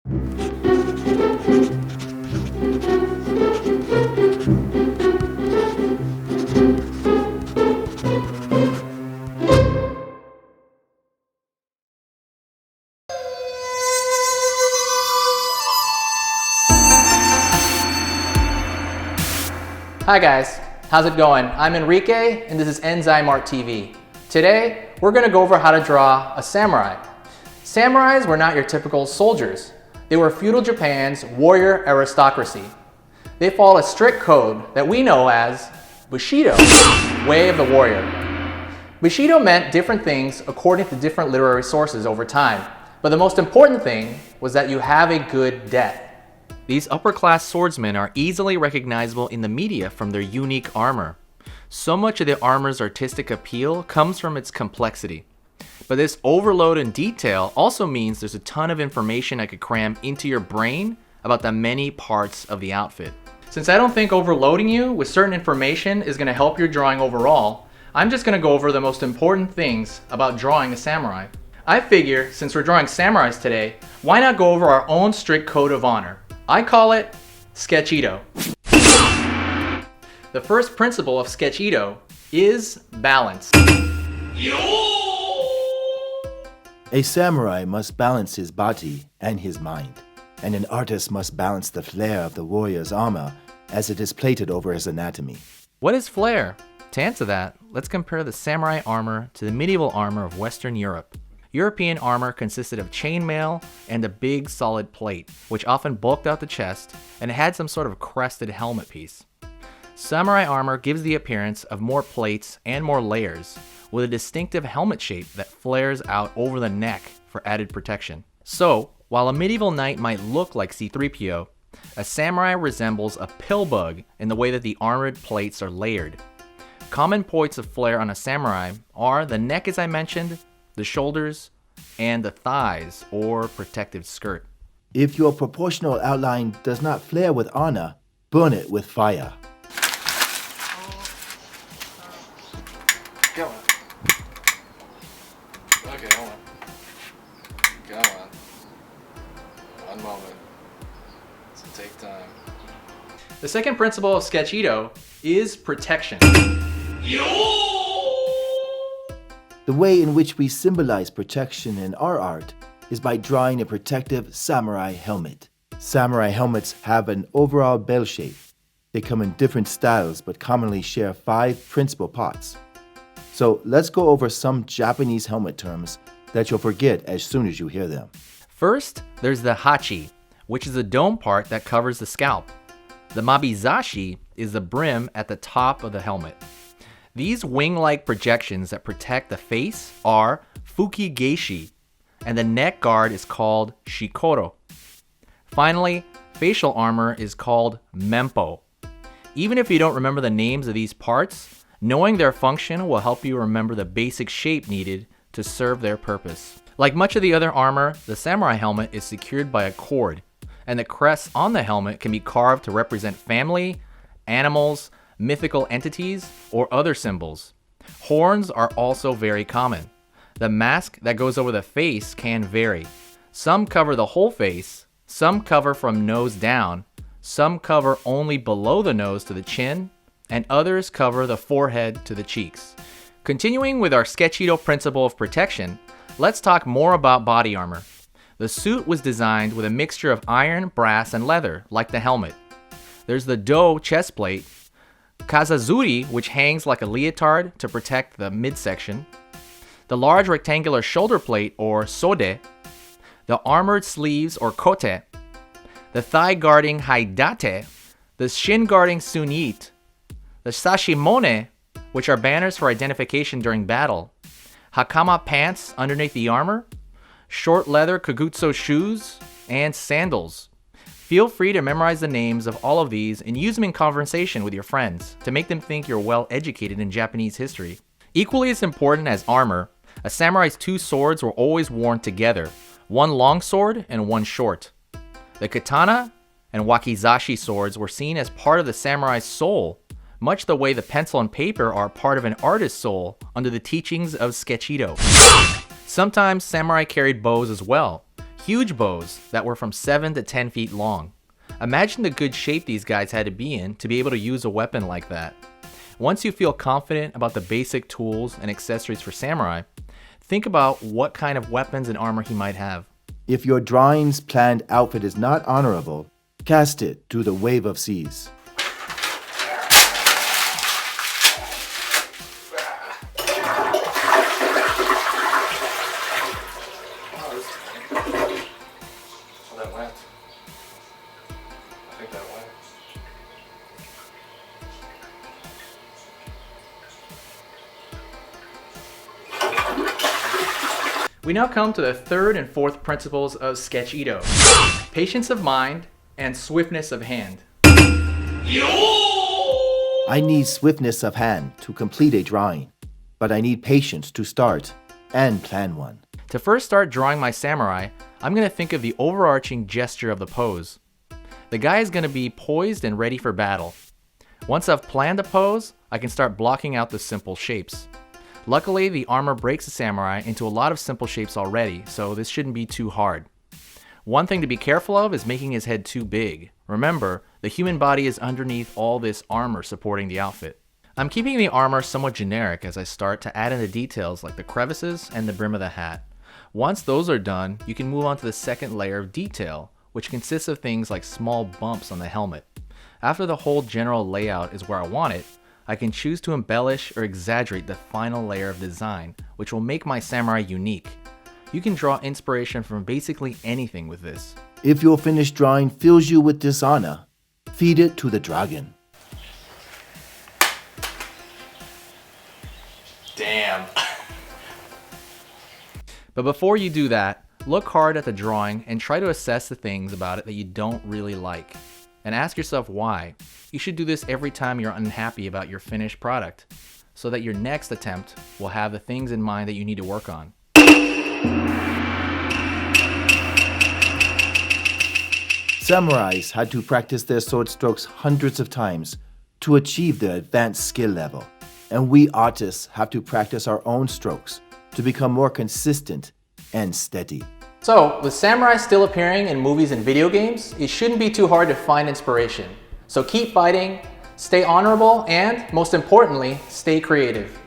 Hi guys, how's it going? I'm Enrique and this is Enzyme Art TV. Today, we're gonna go over how to draw a samurai. Samurais were not your typical soldiers. They were feudal Japan's warrior aristocracy. They followed a strict code that we know as Bushido, way of the warrior. Bushido meant different things according to different literary sources over time, but the most important thing was that you have a good death. These upper-class swordsmen are easily recognizable in the media from their unique armor. So much of the armor's artistic appeal comes from its complexity. But this overload in detail also means there's a ton of information I could cram into your brain about the many parts of the outfit. Since I don't think overloading you with certain information is going to help your drawing overall, I'm just going to go over the most important things about drawing a samurai. I figure, since we're drawing samurais today, why not go over our own strict code of honor? I call it Sketchido. The first principle of Sketchido is balance. A samurai must balance his body and his mind, and an artist must balance the flair of the warrior's armor as it is plated over his anatomy. What is flair? To answer that, let's compare the samurai armor to the medieval armor of Western Europe. European armor consisted of chainmail and a big solid plate, which often bulked out the chest, and it had some sort of crested helmet piece. Samurai armor gives the appearance of more plates and more layers, with a distinctive helmet shape that flares out over the neck for added protection. So, while a medieval knight might look like C-3PO, a samurai resembles a pill bug in the way that the armored plates are layered. Common points of flair on a samurai are the neck, as I mentioned, the shoulders, and the thighs or protective skirt. If your proportional outline does not flare with honor, burn it with fire. Go on. Okay, hold on. Come on. One moment. This will take time. The second principle of Sketchido is protection. The way in which we symbolize protection in our art is by drawing a protective samurai helmet. Samurai helmets have an overall bell shape. They come in different styles but commonly share 5 principal parts. So let's go over some Japanese helmet terms that you'll forget as soon as you hear them. First, there's the hachi, which is the dome part that covers the scalp. The mabizashi is the brim at the top of the helmet. These wing-like projections that protect the face are fukigeshi, and the neck guard is called shikoro. Finally, facial armor is called mempo. Even if you don't remember the names of these parts, knowing their function will help you remember the basic shape needed to serve their purpose. Like much of the other armor, the samurai helmet is secured by a cord, and the crests on the helmet can be carved to represent family, animals, mythical entities, or other symbols. Horns are also very common. The mask that goes over the face can vary. Some cover the whole face, some cover from nose down, some cover only below the nose to the chin, and others cover the forehead to the cheeks. Continuing with our Sketchido principle of protection, let's talk more about body armor. The suit was designed with a mixture of iron, brass, and leather, like the helmet. There's the Do chest plate, Kazazuri, which hangs like a leotard to protect the midsection, the large rectangular shoulder plate or sode, the armored sleeves or kote, the thigh guarding haidate, the shin guarding sunite, the sashimone, which are banners for identification during battle, hakama pants underneath the armor, short leather kagutsu shoes, and sandals. Feel free to memorize the names of all of these and use them in conversation with your friends to make them think you're well educated in Japanese history. Equally as important as armor, a samurai's 2 swords were always worn together, one long sword and one short. The katana and wakizashi swords were seen as part of the samurai's soul, much the way the pencil and paper are part of an artist's soul under the teachings of Sketchido. Sometimes samurai carried bows as well. huge bows that were from 7 to 10 feet long. Imagine the good shape these guys had to be in to be able to use a weapon like that. Once you feel confident about the basic tools and accessories for samurai, think about what kind of weapons and armor he might have. If your drawing's planned outfit is not honorable, cast it through the wave of seas. We now come to the third and fourth principles of Sketch-Ito: patience of mind and swiftness of hand. I need swiftness of hand to complete a drawing, but I need patience to start and plan one. To first start drawing my samurai, I'm going to think of the overarching gesture of the pose. The guy is going to be poised and ready for battle. Once I've planned the pose, I can start blocking out the simple shapes. Luckily, the armor breaks the samurai into a lot of simple shapes already, so this shouldn't be too hard. One thing to be careful of is making his head too big. Remember, the human body is underneath all this armor supporting the outfit. I'm keeping the armor somewhat generic as I start to add in the details like the crevices and the brim of the hat. Once those are done, you can move on to the second layer of detail, which consists of things like small bumps on the helmet. After the whole general layout is where I want it, I can choose to embellish or exaggerate the final layer of design, which will make my samurai unique. You can draw inspiration from basically anything with this. If your finished drawing fills you with dishonor, feed it to the dragon. Damn. But before you do that, look hard at the drawing and try to assess the things about it that you don't really like. And ask yourself why. You should do this every time you're unhappy about your finished product, so that your next attempt will have the things in mind that you need to work on. Samurais had to practice their sword strokes hundreds of times to achieve the advanced skill level, and we artists have to practice our own strokes to become more consistent and steady. So, with samurai still appearing in movies and video games, it shouldn't be too hard to find inspiration. So keep fighting, stay honorable, and most importantly, stay creative.